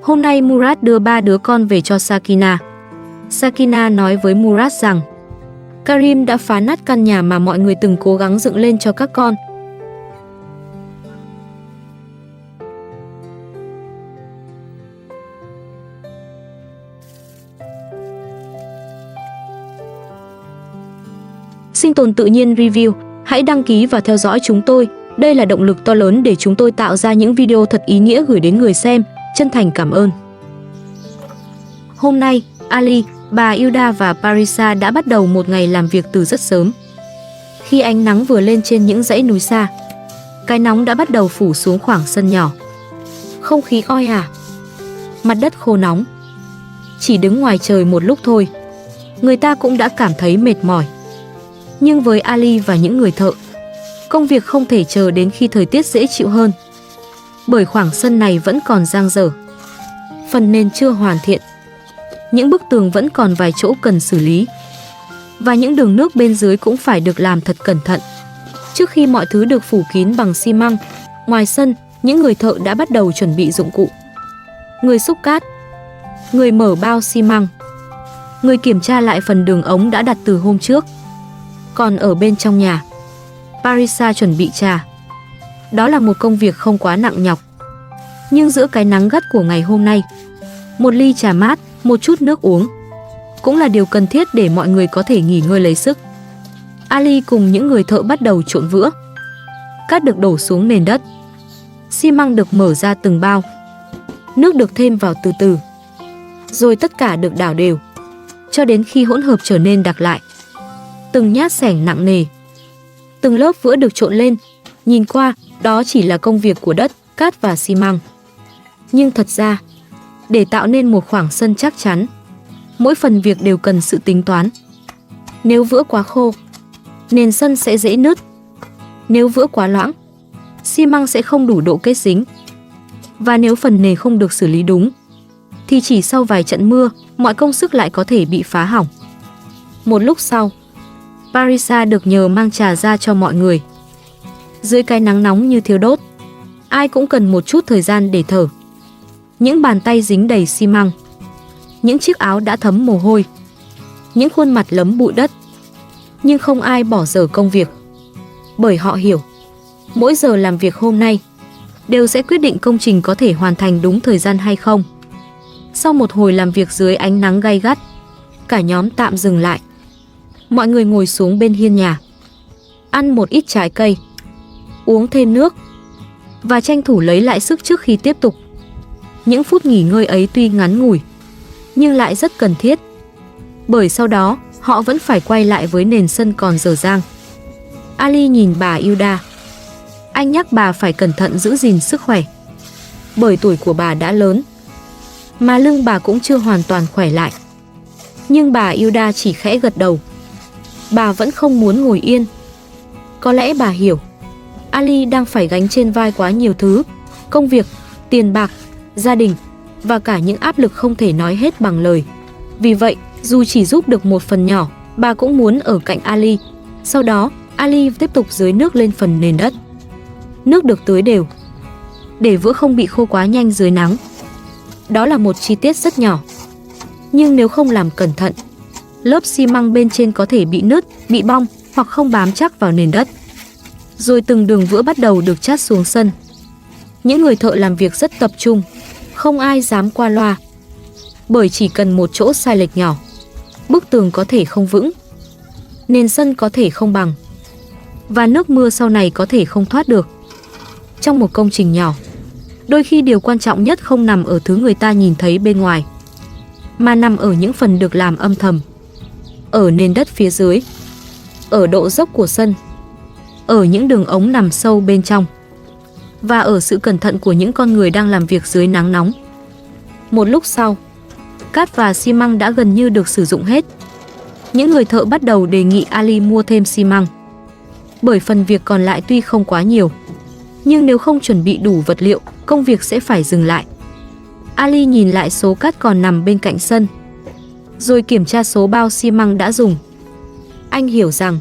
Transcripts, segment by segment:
Hôm nay Murad đưa 3 đứa con về cho Sakina. Sakina nói với Murad rằng Karim đã phá nát căn nhà mà mọi người từng cố gắng dựng lên cho các con. Sinh tồn tự nhiên review, hãy đăng ký và theo dõi chúng tôi. Đây là động lực to lớn để chúng tôi tạo ra những video thật ý nghĩa gửi đến người xem. Chân thành cảm ơn. Hôm nay, Ali, bà Hilda và Parisa đã bắt đầu một ngày làm việc từ rất sớm. Khi ánh nắng vừa lên trên những dãy núi xa, cái nóng đã bắt đầu phủ xuống khoảng sân nhỏ. Không khí oi ả, mặt đất khô nóng. Chỉ đứng ngoài trời một lúc thôi, người ta cũng đã cảm thấy mệt mỏi. Nhưng với Ali và những người thợ, công việc không thể chờ đến khi thời tiết dễ chịu hơn. Bởi khoảng sân này vẫn còn dang dở, phần nền chưa hoàn thiện, những bức tường vẫn còn vài chỗ cần xử lý, và những đường nước bên dưới cũng phải được làm thật cẩn thận. Trước khi mọi thứ được phủ kín bằng xi măng, ngoài sân, những người thợ đã bắt đầu chuẩn bị dụng cụ. Người xúc cát, người mở bao xi măng, người kiểm tra lại phần đường ống đã đặt từ hôm trước. Còn ở bên trong nhà, Parisa chuẩn bị trà. Đó là một công việc không quá nặng nhọc. Nhưng giữa cái nắng gắt của ngày hôm nay, một ly trà mát, một chút nước uống cũng là điều cần thiết để mọi người có thể nghỉ ngơi lấy sức. Ali cùng những người thợ bắt đầu trộn vữa. Cát được đổ xuống nền đất, xi măng được mở ra từng bao, nước được thêm vào từ từ, rồi tất cả được đảo đều cho đến khi hỗn hợp trở nên đặc lại. Từng nhát xẻng nặng nề, từng lớp vữa được trộn lên. Nhìn qua, đó chỉ là công việc của đất, cát và xi măng. Nhưng thật ra, để tạo nên một khoảng sân chắc chắn, mỗi phần việc đều cần sự tính toán. Nếu vữa quá khô, nền sân sẽ dễ nứt. Nếu vữa quá loãng, xi măng sẽ không đủ độ kết dính. Và nếu phần nền không được xử lý đúng, thì chỉ sau vài trận mưa, mọi công sức lại có thể bị phá hỏng. Một lúc sau, Parisa được nhờ mang trà ra cho mọi người. Dưới cái nắng nóng như thiêu đốt, ai cũng cần một chút thời gian để thở. Những bàn tay dính đầy xi măng, những chiếc áo đã thấm mồ hôi, những khuôn mặt lấm bụi đất. Nhưng không ai bỏ dở công việc, bởi họ hiểu, mỗi giờ làm việc hôm nay đều sẽ quyết định công trình có thể hoàn thành đúng thời gian hay không. Sau một hồi làm việc dưới ánh nắng gay gắt, cả nhóm tạm dừng lại. Mọi người ngồi xuống bên hiên nhà, ăn một ít trái cây, uống thêm nước và tranh thủ lấy lại sức trước khi tiếp tục. Những phút nghỉ ngơi ấy tuy ngắn ngủi, nhưng lại rất cần thiết, bởi sau đó họ vẫn phải quay lại với nền sân còn dở dang. Ali nhìn bà Hilda. Anh nhắc bà phải cẩn thận giữ gìn sức khỏe, bởi tuổi của bà đã lớn, mà lưng bà cũng chưa hoàn toàn khỏe lại. Nhưng bà Hilda chỉ khẽ gật đầu. Bà vẫn không muốn ngồi yên. Có lẽ bà hiểu, Ali đang phải gánh trên vai quá nhiều thứ: công việc, tiền bạc, gia đình và cả những áp lực không thể nói hết bằng lời. Vì vậy, dù chỉ giúp được một phần nhỏ, bà cũng muốn ở cạnh Ali. Sau đó, Ali tiếp tục tưới nước lên phần nền đất. Nước được tưới đều, để vữa không bị khô quá nhanh dưới nắng. Đó là một chi tiết rất nhỏ, nhưng nếu không làm cẩn thận, lớp xi măng bên trên có thể bị nứt, bị bong hoặc không bám chắc vào nền đất. Rồi từng đường vữa bắt đầu được chát xuống sân. Những người thợ làm việc rất tập trung, không ai dám qua loa, bởi chỉ cần một chỗ sai lệch nhỏ, bức tường có thể không vững, nền sân có thể không bằng, và nước mưa sau này có thể không thoát được. Trong một công trình nhỏ, đôi khi điều quan trọng nhất không nằm ở thứ người ta nhìn thấy bên ngoài, mà nằm ở những phần được làm âm thầm, ở nền đất phía dưới, ở độ dốc của sân, ở những đường ống nằm sâu bên trong, và ở sự cẩn thận của những con người đang làm việc dưới nắng nóng. Một lúc sau, cát và xi măng đã gần như được sử dụng hết. Những người thợ bắt đầu đề nghị Ali mua thêm xi măng, bởi phần việc còn lại tuy không quá nhiều, nhưng nếu không chuẩn bị đủ vật liệu, công việc sẽ phải dừng lại. Ali nhìn lại số cát còn nằm bên cạnh sân, rồi kiểm tra số bao xi măng đã dùng. Anh hiểu rằng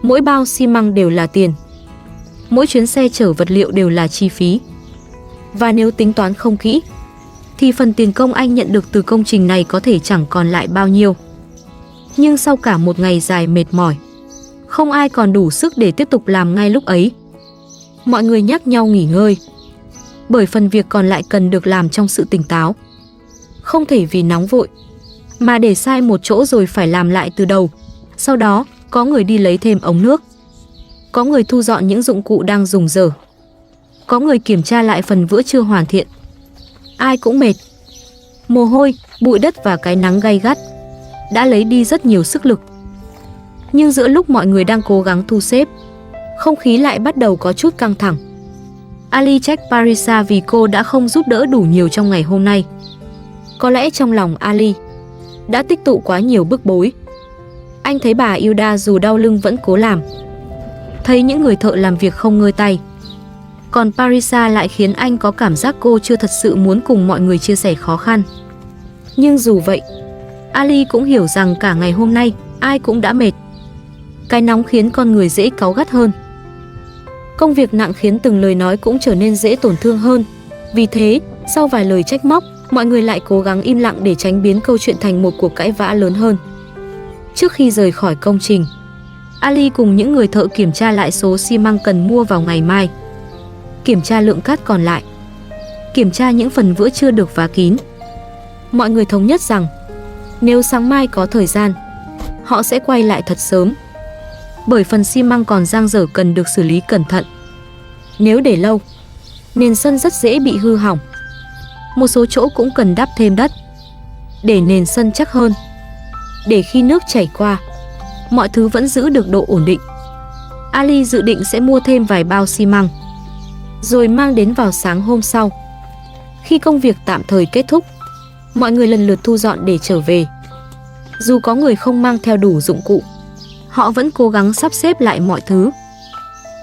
mỗi bao xi măng đều là tiền, mỗi chuyến xe chở vật liệu đều là chi phí. Và nếu tính toán không kỹ, thì phần tiền công anh nhận được từ công trình này có thể chẳng còn lại bao nhiêu. Nhưng sau cả một ngày dài mệt mỏi, không ai còn đủ sức để tiếp tục làm ngay lúc ấy. Mọi người nhắc nhau nghỉ ngơi, bởi phần việc còn lại cần được làm trong sự tỉnh táo. Không thể vì nóng vội, mà để sai một chỗ rồi phải làm lại từ đầu. Sau đó, có người đi lấy thêm ống nước, có người thu dọn những dụng cụ đang dùng dở, có người kiểm tra lại phần vữa chưa hoàn thiện. Ai cũng mệt. Mồ hôi, bụi đất và cái nắng gay gắt đã lấy đi rất nhiều sức lực. Nhưng giữa lúc mọi người đang cố gắng thu xếp, không khí lại bắt đầu có chút căng thẳng. Ali trách Parisa vì cô đã không giúp đỡ đủ nhiều trong ngày hôm nay. Có lẽ trong lòng Ali đã tích tụ quá nhiều bức bối. Anh thấy bà Hilda dù đau lưng vẫn cố làm, thấy những người thợ làm việc không ngơi tay. Còn Parisa lại khiến anh có cảm giác cô chưa thật sự muốn cùng mọi người chia sẻ khó khăn. Nhưng dù vậy, Ali cũng hiểu rằng cả ngày hôm nay ai cũng đã mệt. Cái nóng khiến con người dễ cáu gắt hơn. Công việc nặng khiến từng lời nói cũng trở nên dễ tổn thương hơn. Vì thế, sau vài lời trách móc, mọi người lại cố gắng im lặng để tránh biến câu chuyện thành một cuộc cãi vã lớn hơn. Trước khi rời khỏi công trình, Ali cùng những người thợ kiểm tra lại số xi măng cần mua vào ngày mai, kiểm tra lượng cát còn lại, kiểm tra những phần vữa chưa được vá kín. Mọi người thống nhất rằng nếu sáng mai có thời gian, họ sẽ quay lại thật sớm, bởi phần xi măng còn dang dở cần được xử lý cẩn thận. Nếu để lâu, nền sân rất dễ bị hư hỏng. Một số chỗ cũng cần đắp thêm đất để nền sân chắc hơn, để khi nước chảy qua, mọi thứ vẫn giữ được độ ổn định. Ali dự định sẽ mua thêm vài bao xi măng, rồi mang đến vào sáng hôm sau. Khi công việc tạm thời kết thúc, mọi người lần lượt thu dọn để trở về. Dù có người không mang theo đủ dụng cụ, họ vẫn cố gắng sắp xếp lại mọi thứ,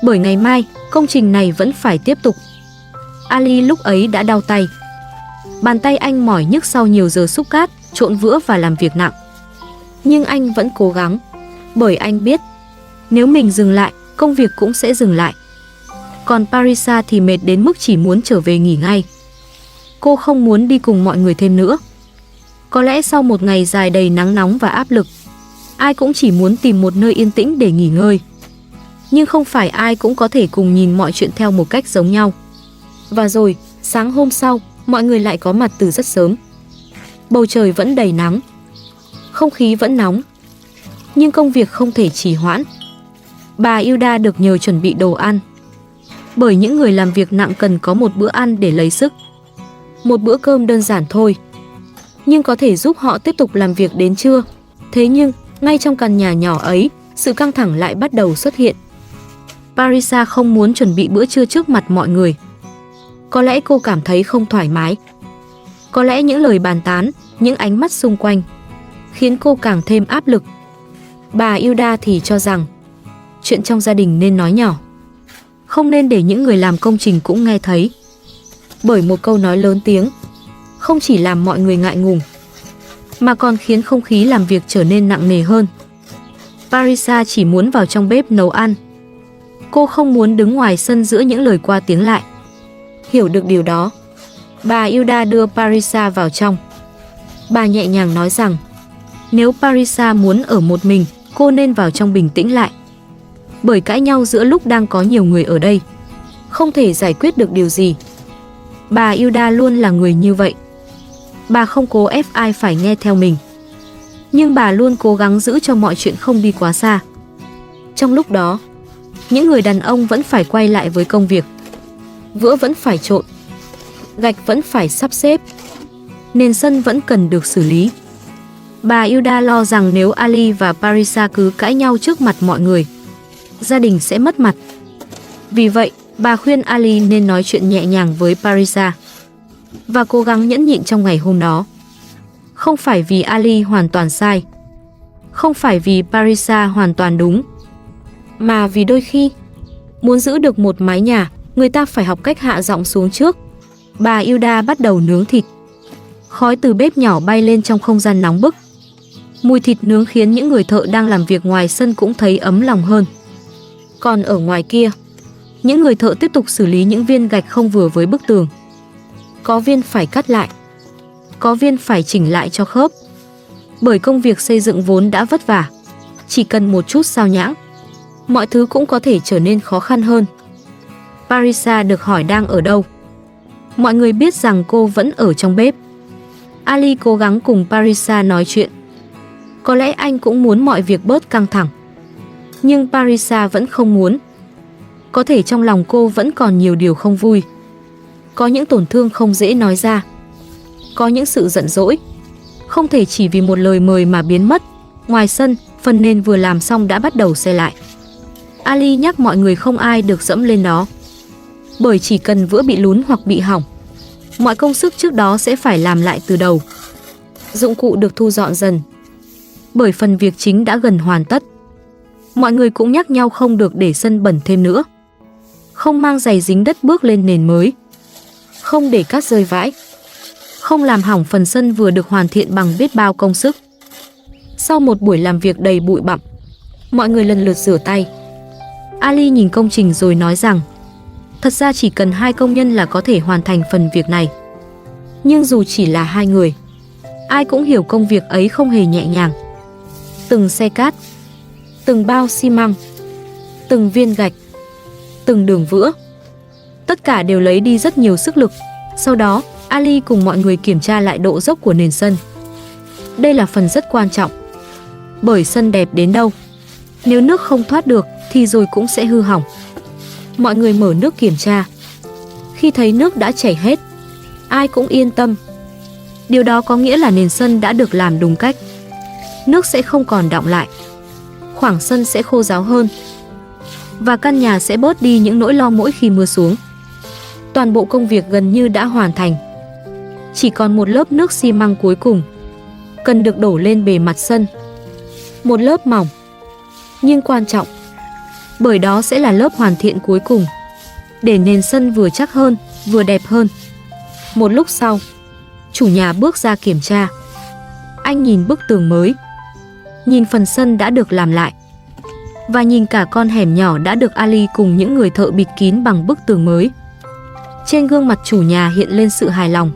bởi ngày mai công trình này vẫn phải tiếp tục. Ali lúc ấy đã đau tay. Bàn tay anh mỏi nhức sau nhiều giờ xúc cát, trộn vữa và làm việc nặng. Nhưng anh vẫn cố gắng, bởi anh biết nếu mình dừng lại, công việc cũng sẽ dừng lại. Còn Parisa thì mệt đến mức chỉ muốn trở về nghỉ ngay. Cô không muốn đi cùng mọi người thêm nữa. Có lẽ sau một ngày dài đầy nắng nóng và áp lực, ai cũng chỉ muốn tìm một nơi yên tĩnh để nghỉ ngơi. Nhưng không phải ai cũng có thể cùng nhìn mọi chuyện theo một cách giống nhau. Và rồi, sáng hôm sau, mọi người lại có mặt từ rất sớm. Bầu trời vẫn đầy nắng, không khí vẫn nóng, nhưng công việc không thể trì hoãn. Bà Hilda được nhờ chuẩn bị đồ ăn, bởi những người làm việc nặng cần có một bữa ăn để lấy sức. Một bữa cơm đơn giản thôi, nhưng có thể giúp họ tiếp tục làm việc đến trưa. Thế nhưng, ngay trong căn nhà nhỏ ấy, sự căng thẳng lại bắt đầu xuất hiện. Parisa không muốn chuẩn bị bữa trưa trước mặt mọi người. Có lẽ cô cảm thấy không thoải mái. Có lẽ những lời bàn tán, những ánh mắt xung quanh khiến cô càng thêm áp lực. Bà Hilda thì cho rằng chuyện trong gia đình nên nói nhỏ, không nên để những người làm công trình cũng nghe thấy. Bởi một câu nói lớn tiếng không chỉ làm mọi người ngại ngùng, mà còn khiến không khí làm việc trở nên nặng nề hơn. Parisa chỉ muốn vào trong bếp nấu ăn. Cô không muốn đứng ngoài sân giữa những lời qua tiếng lại. Hiểu được điều đó, bà Hilda đưa Parisa vào trong. Bà nhẹ nhàng nói rằng nếu Parisa muốn ở một mình, cô nên vào trong bình tĩnh lại. Bởi cãi nhau giữa lúc đang có nhiều người ở đây không thể giải quyết được điều gì. Bà Hilda luôn là người như vậy. Bà không cố ép ai phải nghe theo mình, nhưng bà luôn cố gắng giữ cho mọi chuyện không đi quá xa. Trong lúc đó, những người đàn ông vẫn phải quay lại với công việc. Vữa vẫn phải trộn, gạch vẫn phải sắp xếp, nền sân vẫn cần được xử lý. Bà Hilda lo rằng nếu Ali và Parisa cứ cãi nhau trước mặt mọi người, gia đình sẽ mất mặt. Vì vậy, bà khuyên Ali nên nói chuyện nhẹ nhàng với Parisa và cố gắng nhẫn nhịn trong ngày hôm đó. Không phải vì Ali hoàn toàn sai, không phải vì Parisa hoàn toàn đúng, mà vì đôi khi muốn giữ được một mái nhà, người ta phải học cách hạ giọng xuống trước. Bà Hilda bắt đầu nướng thịt. Khói từ bếp nhỏ bay lên trong không gian nóng bức. Mùi thịt nướng khiến những người thợ đang làm việc ngoài sân cũng thấy ấm lòng hơn. Còn ở ngoài kia, những người thợ tiếp tục xử lý những viên gạch không vừa với bức tường. có viên phải cắt lại, có viên phải chỉnh lại cho khớp. Bởi công việc xây dựng vốn đã vất vả, chỉ cần một chút sao nhãng, mọi thứ cũng có thể trở nên khó khăn hơn. Parisa được hỏi đang ở đâu. Mọi người biết rằng cô vẫn ở trong bếp. Ali cố gắng cùng Parisa nói chuyện. Có lẽ anh cũng muốn mọi việc bớt căng thẳng. Nhưng Parisa vẫn không muốn. Có thể trong lòng cô vẫn còn nhiều điều không vui. Có những tổn thương không dễ nói ra. Có những sự giận dỗi không thể chỉ vì một lời mời mà biến mất. Ngoài sân, phần nền vừa làm xong đã bắt đầu xây lại. Ali nhắc mọi người không ai được dẫm lên nó. Bởi chỉ cần vữa bị lún hoặc bị hỏng, mọi công sức trước đó sẽ phải làm lại từ đầu. Dụng cụ được thu dọn dần. Bởi phần việc chính đã gần hoàn tất. Mọi người cũng nhắc nhau không được để sân bẩn thêm nữa. Không mang giày dính đất bước lên nền mới. Không để cát rơi vãi. Không làm hỏng phần sân vừa được hoàn thiện bằng biết bao công sức. Sau một buổi làm việc đầy bụi bặm, mọi người lần lượt rửa tay. Ali nhìn công trình rồi nói rằng thật ra chỉ cần 2 công nhân là có thể hoàn thành phần việc này. Nhưng dù chỉ là 2 người, ai cũng hiểu công việc ấy không hề nhẹ nhàng. Từng xe cát, từng bao xi măng, từng viên gạch, từng đường vữa, tất cả đều lấy đi rất nhiều sức lực. Sau đó, Ali cùng mọi người kiểm tra lại độ dốc của nền sân. Đây là phần rất quan trọng. Bởi sân đẹp đến đâu, nếu nước không thoát được thì rồi cũng sẽ hư hỏng. Mọi người mở nước kiểm tra. Khi thấy nước đã chảy hết, ai cũng yên tâm. Điều đó có nghĩa là nền sân đã được làm đúng cách. Nước sẽ không còn đọng lại. Khoảng sân sẽ khô ráo hơn. Và căn nhà sẽ bớt đi những nỗi lo mỗi khi mưa xuống. Toàn bộ công việc gần như đã hoàn thành. Chỉ còn một lớp nước xi măng cuối cùng cần được đổ lên bề mặt sân. Một lớp mỏng nhưng quan trọng, bởi đó sẽ là lớp hoàn thiện cuối cùng, để nền sân vừa chắc hơn, vừa đẹp hơn. Một lúc sau, chủ nhà bước ra kiểm tra. Anh nhìn bức tường mới, nhìn phần sân đã được làm lại, và nhìn cả con hẻm nhỏ đã được Ali cùng những người thợ bịt kín bằng bức tường mới. Trên gương mặt chủ nhà hiện lên sự hài lòng,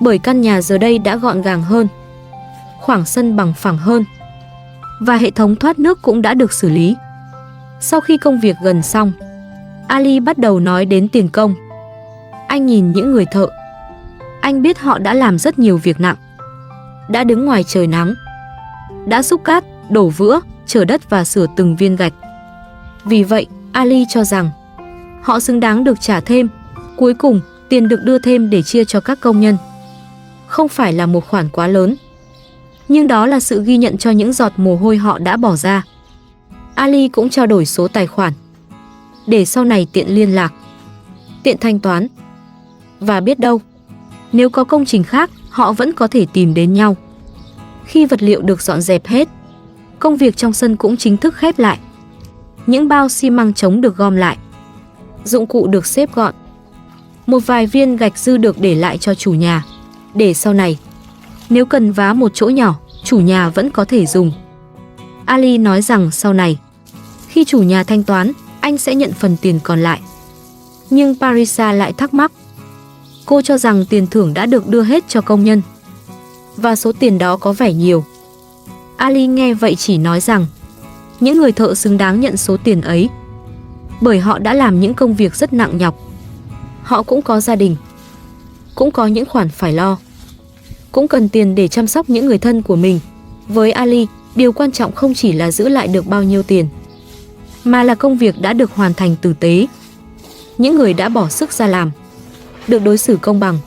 bởi căn nhà giờ đây đã gọn gàng hơn, khoảng sân bằng phẳng hơn, và hệ thống thoát nước cũng đã được xử lý. Sau khi công việc gần xong, Ali bắt đầu nói đến tiền công. Anh nhìn những người thợ. Anh biết họ đã làm rất nhiều việc nặng, đã đứng ngoài trời nắng, đã xúc cát, đổ vữa, chở đất và sửa từng viên gạch. Vì vậy, Ali cho rằng họ xứng đáng được trả thêm. Cuối cùng, tiền được đưa thêm để chia cho các công nhân. Không phải là một khoản quá lớn, nhưng đó là sự ghi nhận cho những giọt mồ hôi họ đã bỏ ra. Ali cũng trao đổi số tài khoản, để sau này tiện liên lạc, tiện thanh toán. Và biết đâu, nếu có công trình khác, họ vẫn có thể tìm đến nhau. Khi vật liệu được dọn dẹp hết, công việc trong sân cũng chính thức khép lại. Những bao xi măng trống được gom lại, dụng cụ được xếp gọn. Một vài viên gạch dư được để lại cho chủ nhà, để sau này, nếu cần vá một chỗ nhỏ, chủ nhà vẫn có thể dùng. Ali nói rằng sau này, khi chủ nhà thanh toán, anh sẽ nhận phần tiền còn lại. Nhưng Parisa lại thắc mắc. Cô cho rằng tiền thưởng đã được đưa hết cho công nhân, và số tiền đó có vẻ nhiều. Ali nghe vậy chỉ nói rằng những người thợ xứng đáng nhận số tiền ấy, bởi họ đã làm những công việc rất nặng nhọc. Họ cũng có gia đình, cũng có những khoản phải lo, cũng cần tiền để chăm sóc những người thân của mình. Với Ali, điều quan trọng không chỉ là giữ lại được bao nhiêu tiền, mà là công việc đã được hoàn thành tử tế. Những người đã bỏ sức ra làm được đối xử công bằng,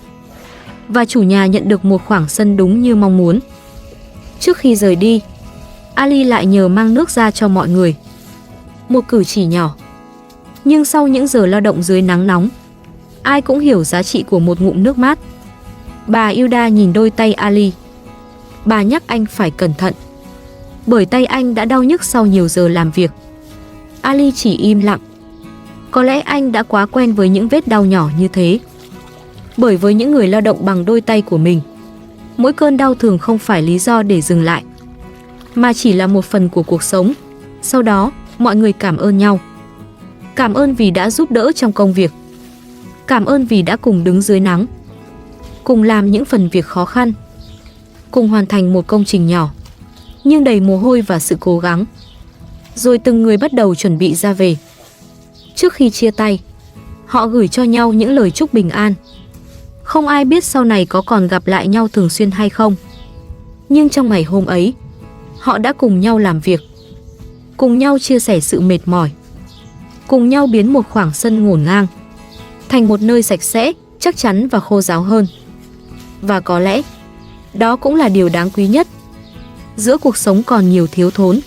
và chủ nhà nhận được một khoảng sân đúng như mong muốn. Trước khi rời đi, Ali lại nhờ mang nước ra cho mọi người. Một cử chỉ nhỏ, nhưng sau những giờ lao động dưới nắng nóng, ai cũng hiểu giá trị của một ngụm nước mát. Bà Hilda nhìn đôi tay Ali. Bà nhắc anh phải cẩn thận, bởi tay anh đã đau nhức sau nhiều giờ làm việc. Ali chỉ im lặng. Có lẽ anh đã quá quen với những vết đau nhỏ như thế. Bởi với những người lao động bằng đôi tay của mình, mỗi cơn đau thường không phải lý do để dừng lại, mà chỉ là một phần của cuộc sống. Sau đó, mọi người cảm ơn nhau. Cảm ơn vì đã giúp đỡ trong công việc. Cảm ơn vì đã cùng đứng dưới nắng. cùng làm những phần việc khó khăn, cùng hoàn thành một công trình nhỏ, nhưng đầy mồ hôi và sự cố gắng. Rồi từng người bắt đầu chuẩn bị ra về. Trước khi chia tay, họ gửi cho nhau những lời chúc bình an. Không ai biết sau này có còn gặp lại nhau thường xuyên hay không. Nhưng trong ngày hôm ấy, họ đã cùng nhau làm việc, cùng nhau chia sẻ sự mệt mỏi, cùng nhau biến một khoảng sân ngổn ngang thành một nơi sạch sẽ, chắc chắn và khô ráo hơn. Và có lẽ, đó cũng là điều đáng quý nhất. Giữa cuộc sống còn nhiều thiếu thốn,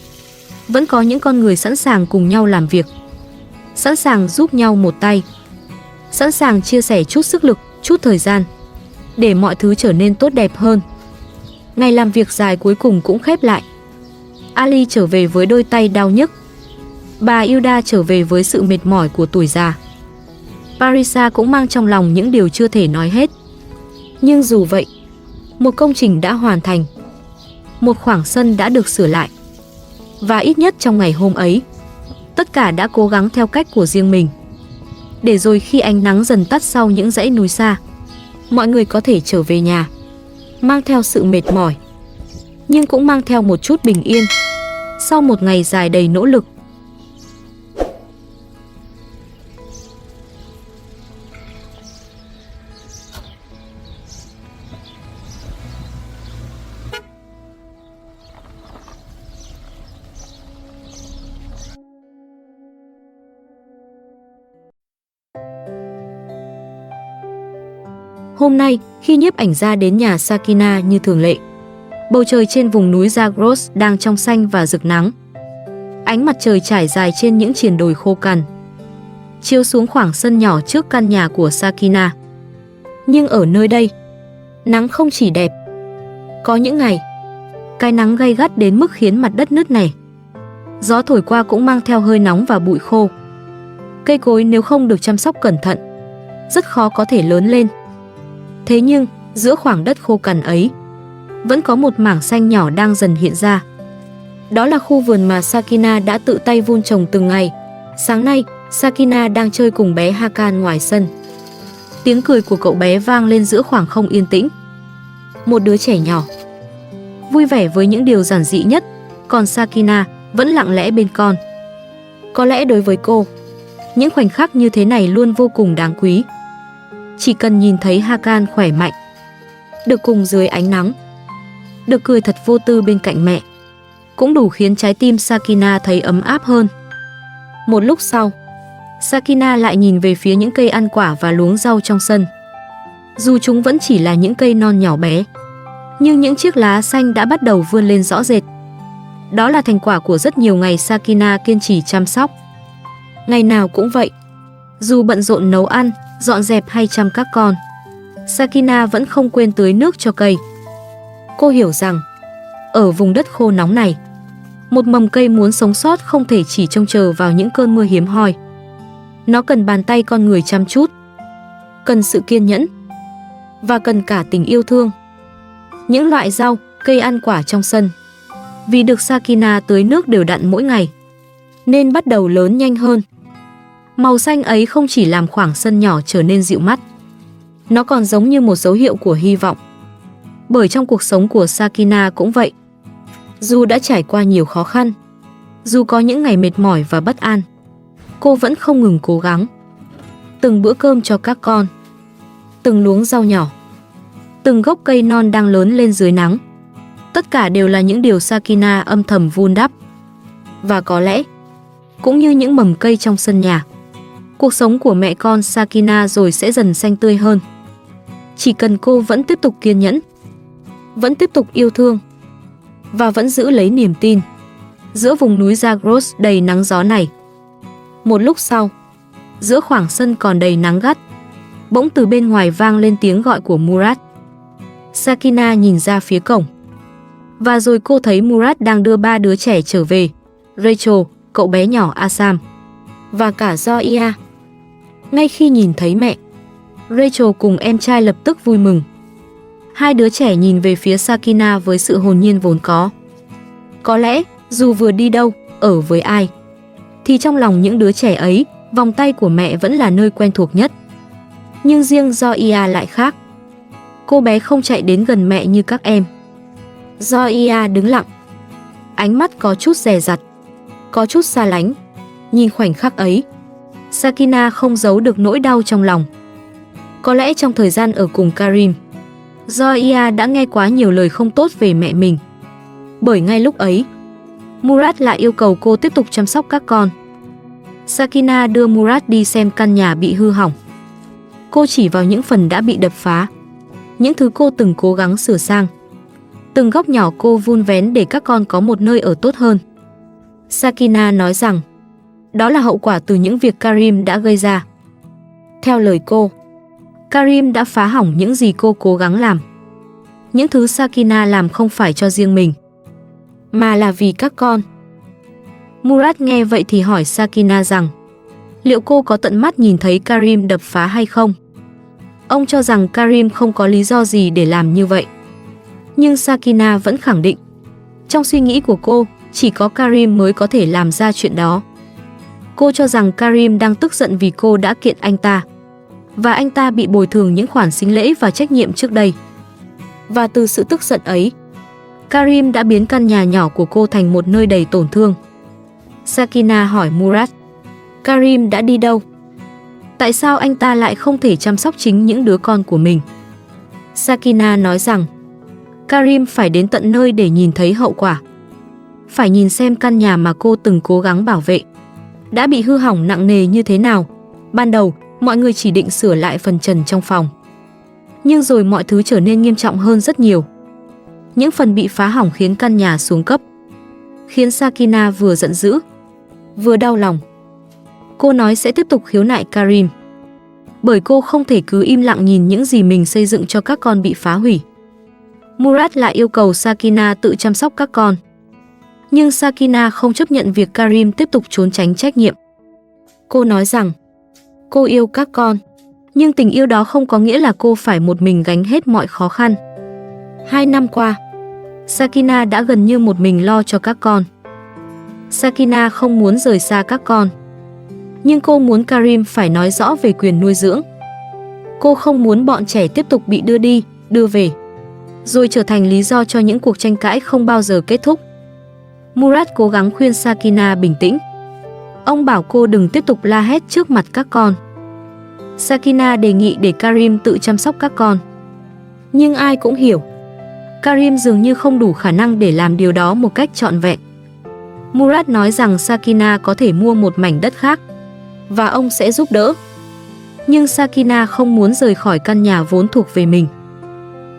vẫn có những con người sẵn sàng cùng nhau làm việc, sẵn sàng giúp nhau một tay, sẵn sàng chia sẻ chút sức lực, chút thời gian, để mọi thứ trở nên tốt đẹp hơn. Ngày làm việc dài cuối cùng cũng khép lại. Ali trở về với đôi tay đau nhức. Bà Hilda trở về với sự mệt mỏi của tuổi già. Parisa cũng mang trong lòng những điều chưa thể nói hết. Nhưng dù vậy, một công trình đã hoàn thành, một khoảng sân đã được sửa lại. Và ít nhất trong ngày hôm ấy, tất cả đã cố gắng theo cách của riêng mình. Để rồi khi ánh nắng dần tắt sau những dãy núi xa, mọi người có thể trở về nhà, mang theo sự mệt mỏi, nhưng cũng mang theo một chút bình yên sau một ngày dài đầy nỗ lực. Hôm nay, khi nhiếp ảnh gia đến nhà Sakina như thường lệ, bầu trời trên vùng núi Zagros đang trong xanh và rực nắng. Ánh mặt trời trải dài trên những triền đồi khô cằn, chiếu xuống khoảng sân nhỏ trước căn nhà của Sakina. Nhưng ở nơi đây, nắng không chỉ đẹp. Có những ngày, cái nắng gay gắt đến mức khiến mặt đất nứt nẻ. Gió thổi qua cũng mang theo hơi nóng và bụi khô. Cây cối nếu không được chăm sóc cẩn thận, rất khó có thể lớn lên. Thế nhưng, giữa khoảng đất khô cằn ấy, vẫn có một mảng xanh nhỏ đang dần hiện ra. Đó là khu vườn mà Sakina đã tự tay vun trồng từng ngày. Sáng nay, Sakina đang chơi cùng bé Hakan ngoài sân. Tiếng cười của cậu bé vang lên giữa khoảng không yên tĩnh. Một đứa trẻ nhỏ, vui vẻ với những điều giản dị nhất, còn Sakina vẫn lặng lẽ bên con. Có lẽ đối với cô, những khoảnh khắc như thế này luôn vô cùng đáng quý. Chỉ cần nhìn thấy Hakan khỏe mạnh, được cùng dưới ánh nắng, được cười thật vô tư bên cạnh mẹ, cũng đủ khiến trái tim Sakina thấy ấm áp hơn. Một lúc sau, Sakina lại nhìn về phía những cây ăn quả và luống rau trong sân. Dù chúng vẫn chỉ là những cây non nhỏ bé, nhưng những chiếc lá xanh đã bắt đầu vươn lên rõ rệt. Đó là thành quả của rất nhiều ngày Sakina kiên trì chăm sóc. Ngày nào cũng vậy, dù bận rộn nấu ăn, dọn dẹp hay chăm các con, Sakina vẫn không quên tưới nước cho cây. Cô hiểu rằng, ở vùng đất khô nóng này, một mầm cây muốn sống sót không thể chỉ trông chờ vào những cơn mưa hiếm hoi. Nó cần bàn tay con người chăm chút, cần sự kiên nhẫn, và cần cả tình yêu thương. Những loại rau, cây ăn quả trong sân, vì được Sakina tưới nước đều đặn mỗi ngày, nên bắt đầu lớn nhanh hơn. Màu xanh ấy không chỉ làm khoảng sân nhỏ trở nên dịu mắt, nó còn giống như một dấu hiệu của hy vọng. Bởi trong cuộc sống của Sakina cũng vậy. Dù đã trải qua nhiều khó khăn, dù có những ngày mệt mỏi và bất an, cô vẫn không ngừng cố gắng. Từng bữa cơm cho các con, từng luống rau nhỏ, từng gốc cây non đang lớn lên dưới nắng, tất cả đều là những điều Sakina âm thầm vun đắp. Và có lẽ, cũng như những mầm cây trong sân nhà, cuộc sống của mẹ con Sakina rồi sẽ dần xanh tươi hơn. Chỉ cần cô vẫn tiếp tục kiên nhẫn, vẫn tiếp tục yêu thương, và vẫn giữ lấy niềm tin. Giữa vùng núi Zagros đầy nắng gió này, một lúc sau, giữa khoảng sân còn đầy nắng gắt, bỗng từ bên ngoài vang lên tiếng gọi của Murat. Sakina nhìn ra phía cổng, và rồi cô thấy Murat đang đưa 3 đứa trẻ trở về: Rachel, cậu bé nhỏ Asam, và cả Zoya. Ngay khi nhìn thấy mẹ, Rachel cùng em trai lập tức vui mừng. Hai đứa trẻ nhìn về phía Sakina với sự hồn nhiên vốn có. Có lẽ, dù vừa đi đâu, ở với ai, thì trong lòng những đứa trẻ ấy, vòng tay của mẹ vẫn là nơi quen thuộc nhất. Nhưng riêng Zoya lại khác. Cô bé không chạy đến gần mẹ như các em. Zoya đứng lặng. Ánh mắt có chút dè dặt, có chút xa lánh. Nhìn khoảnh khắc ấy, Sakina không giấu được nỗi đau trong lòng. Có lẽ trong thời gian ở cùng Karim, Zoya đã nghe quá nhiều lời không tốt về mẹ mình. Bởi ngay lúc ấy, Murad lại yêu cầu cô tiếp tục chăm sóc các con. Sakina đưa Murad đi xem căn nhà bị hư hỏng. Cô chỉ vào những phần đã bị đập phá, những thứ cô từng cố gắng sửa sang. Từng góc nhỏ cô vun vén để các con có một nơi ở tốt hơn. Sakina nói rằng, đó là hậu quả từ những việc Karim đã gây ra. Theo lời cô, Karim đã phá hỏng những gì cô cố gắng làm. Những thứ Sakina làm không phải cho riêng mình, mà là vì các con. Murad nghe vậy thì hỏi Sakina rằng, liệu cô có tận mắt nhìn thấy Karim đập phá hay không? Ông cho rằng Karim không có lý do gì để làm như vậy. Nhưng Sakina vẫn khẳng định, trong suy nghĩ của cô, chỉ có Karim mới có thể làm ra chuyện đó. Cô cho rằng Karim đang tức giận vì cô đã kiện anh ta, và anh ta bị bồi thường những khoản sinh lễ và trách nhiệm trước đây. Và từ sự tức giận ấy, Karim đã biến căn nhà nhỏ của cô thành một nơi đầy tổn thương. Sakina hỏi Murad, Karim đã đi đâu? Tại sao anh ta lại không thể chăm sóc chính những đứa con của mình? Sakina nói rằng, Karim phải đến tận nơi để nhìn thấy hậu quả. Phải nhìn xem căn nhà mà cô từng cố gắng bảo vệ đã bị hư hỏng nặng nề như thế nào. Ban đầu, mọi người chỉ định sửa lại phần trần trong phòng. Nhưng rồi mọi thứ trở nên nghiêm trọng hơn rất nhiều. Những phần bị phá hỏng khiến căn nhà xuống cấp, khiến Sakina vừa giận dữ, vừa đau lòng. Cô nói sẽ tiếp tục khiếu nại Karim, bởi cô không thể cứ im lặng nhìn những gì mình xây dựng cho các con bị phá hủy. Murad lại yêu cầu Sakina tự chăm sóc các con. Nhưng Sakina không chấp nhận việc Karim tiếp tục trốn tránh trách nhiệm. Cô nói rằng, cô yêu các con, nhưng tình yêu đó không có nghĩa là cô phải một mình gánh hết mọi khó khăn. 2 năm qua, Sakina đã gần như một mình lo cho các con. Sakina không muốn rời xa các con, nhưng cô muốn Karim phải nói rõ về quyền nuôi dưỡng. Cô không muốn bọn trẻ tiếp tục bị đưa đi, đưa về, rồi trở thành lý do cho những cuộc tranh cãi không bao giờ kết thúc. Murad cố gắng khuyên Sakina bình tĩnh. Ông bảo cô đừng tiếp tục la hét trước mặt các con. Sakina đề nghị để Karim tự chăm sóc các con. Nhưng ai cũng hiểu, Karim dường như không đủ khả năng để làm điều đó một cách trọn vẹn. Murad nói rằng Sakina có thể mua một mảnh đất khác, và ông sẽ giúp đỡ. Nhưng Sakina không muốn rời khỏi căn nhà vốn thuộc về mình.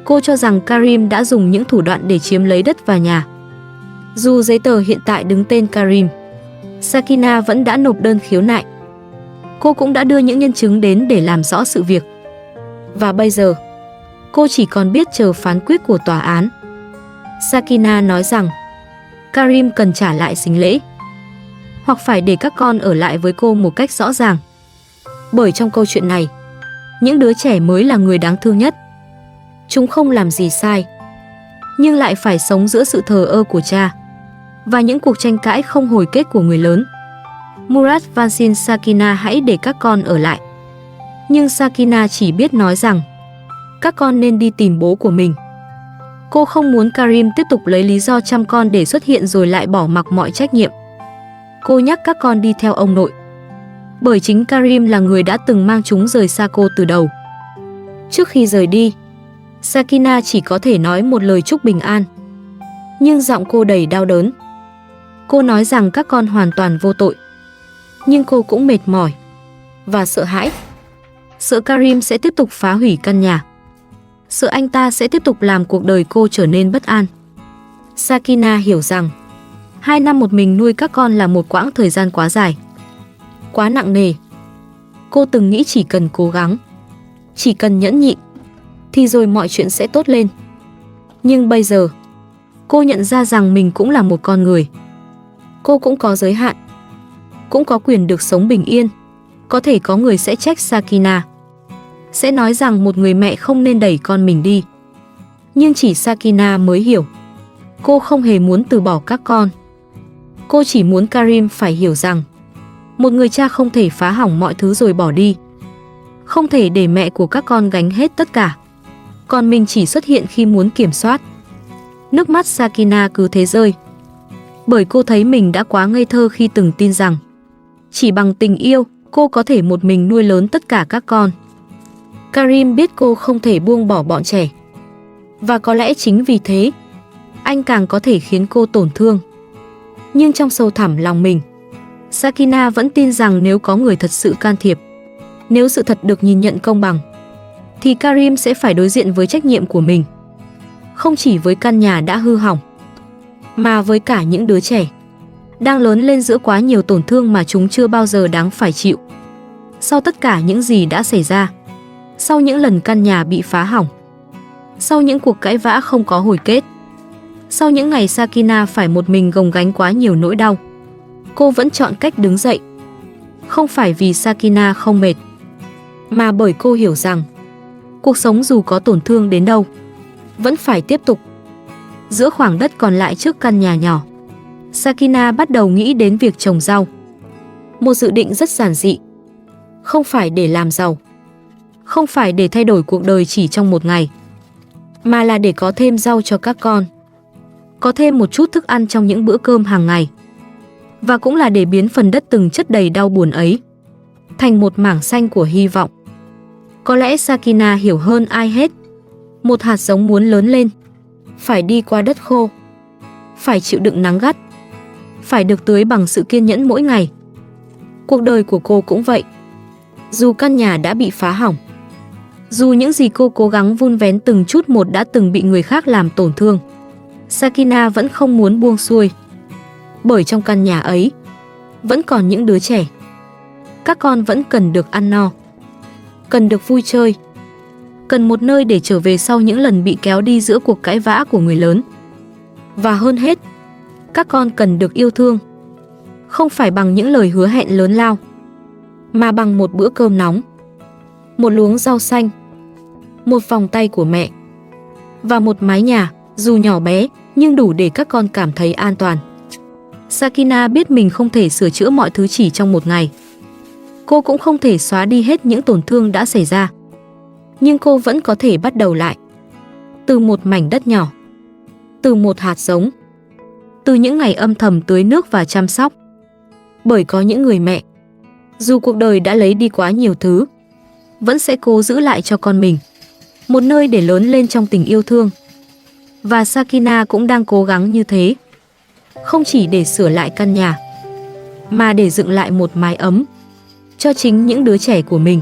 Cô cho rằng Karim đã dùng những thủ đoạn để chiếm lấy đất và nhà. Dù giấy tờ hiện tại đứng tên Karim, Sakina vẫn đã nộp đơn khiếu nại. Cô cũng đã đưa những nhân chứng đến để làm rõ sự việc. Và bây giờ, cô chỉ còn biết chờ phán quyết của tòa án. Sakina nói rằng, Karim cần trả lại sinh lễ, hoặc phải để các con ở lại với cô một cách rõ ràng. Bởi trong câu chuyện này, những đứa trẻ mới là người đáng thương nhất. Chúng không làm gì sai, nhưng lại phải sống giữa sự thờ ơ của cha và những cuộc tranh cãi không hồi kết của người lớn. Murad van xin Sakina hãy để các con ở lại. Nhưng Sakina chỉ biết nói rằng các con nên đi tìm bố của mình. Cô không muốn Karim tiếp tục lấy lý do chăm con để xuất hiện rồi lại bỏ mặc mọi trách nhiệm. Cô nhắc các con đi theo ông nội, bởi chính Karim là người đã từng mang chúng rời xa cô từ đầu. Trước khi rời đi, Sakina chỉ có thể nói một lời chúc bình an, nhưng giọng cô đầy đau đớn. Cô nói rằng các con hoàn toàn vô tội, nhưng cô cũng mệt mỏi và sợ hãi. Sợ Karim sẽ tiếp tục phá hủy căn nhà, sợ anh ta sẽ tiếp tục làm cuộc đời cô trở nên bất an. Sakina hiểu rằng 2 năm một mình nuôi các con là một quãng thời gian quá dài, quá nặng nề. Cô từng nghĩ chỉ cần cố gắng, chỉ cần nhẫn nhịn, thì rồi mọi chuyện sẽ tốt lên. Nhưng bây giờ, cô nhận ra rằng mình cũng là một con người. Cô cũng có giới hạn, cũng có quyền được sống bình yên. Có thể có người sẽ trách Sakina, sẽ nói rằng một người mẹ không nên đẩy con mình đi. Nhưng chỉ Sakina mới hiểu, cô không hề muốn từ bỏ các con. Cô chỉ muốn Karim phải hiểu rằng một người cha không thể phá hỏng mọi thứ rồi bỏ đi, không thể để mẹ của các con gánh hết tất cả. còn mình chỉ xuất hiện khi muốn kiểm soát. Nước mắt Sakina cứ thế rơi. Bởi cô thấy mình đã quá ngây thơ khi từng tin rằng chỉ bằng tình yêu, cô có thể một mình nuôi lớn tất cả các con. Karim biết cô không thể buông bỏ bọn trẻ. Và có lẽ chính vì thế, anh càng có thể khiến cô tổn thương. Nhưng trong sâu thẳm lòng mình, Sakina vẫn tin rằng nếu có người thật sự can thiệp, nếu sự thật được nhìn nhận công bằng, thì Karim sẽ phải đối diện với trách nhiệm của mình. Không chỉ với căn nhà đã hư hỏng, mà với cả những đứa trẻ đang lớn lên giữa quá nhiều tổn thương mà chúng chưa bao giờ đáng phải chịu. Sau tất cả những gì đã xảy ra, sau những lần căn nhà bị phá hỏng, sau những cuộc cãi vã không có hồi kết, sau những ngày Sakina phải một mình gồng gánh quá nhiều nỗi đau, cô vẫn chọn cách đứng dậy. Không phải vì Sakina không mệt, mà bởi cô hiểu rằng cuộc sống dù có tổn thương đến đâu, vẫn phải tiếp tục. Giữa khoảng đất còn lại trước căn nhà nhỏ, Sakina bắt đầu nghĩ đến việc trồng rau. Một dự định rất giản dị. Không phải để làm giàu, không phải để thay đổi cuộc đời chỉ trong một ngày, mà là để có thêm rau cho các con, có thêm một chút thức ăn trong những bữa cơm hàng ngày. Và cũng là để biến phần đất từng chất đầy đau buồn ấy thành một mảng xanh của hy vọng. Có lẽ Sakina hiểu hơn ai hết, một hạt giống muốn lớn lên, phải đi qua đất khô, phải chịu đựng nắng gắt, phải được tưới bằng sự kiên nhẫn mỗi ngày. Cuộc đời của cô cũng vậy. Dù căn nhà đã bị phá hỏng, dù những gì cô cố gắng vun vén từng chút một đã từng bị người khác làm tổn thương, Sakina vẫn không muốn buông xuôi. Bởi trong căn nhà ấy vẫn còn những đứa trẻ. Các con vẫn cần được ăn no, cần được vui chơi, cần một nơi để trở về sau những lần bị kéo đi giữa cuộc cãi vã của người lớn. Và hơn hết, các con cần được yêu thương, không phải bằng những lời hứa hẹn lớn lao, mà bằng một bữa cơm nóng, một luống rau xanh, một vòng tay của mẹ, và một mái nhà, dù nhỏ bé, nhưng đủ để các con cảm thấy an toàn. Sakina biết mình không thể sửa chữa mọi thứ chỉ trong một ngày. Cô cũng không thể xóa đi hết những tổn thương đã xảy ra. Nhưng cô vẫn có thể bắt đầu lại. Từ một mảnh đất nhỏ, từ một hạt giống, từ những ngày âm thầm tưới nước và chăm sóc. Bởi có những người mẹ, dù cuộc đời đã lấy đi quá nhiều thứ, vẫn sẽ cố giữ lại cho con mình một nơi để lớn lên trong tình yêu thương. Và Sakina cũng đang cố gắng như thế. Không chỉ để sửa lại căn nhà, mà để dựng lại một mái ấm cho chính những đứa trẻ của mình.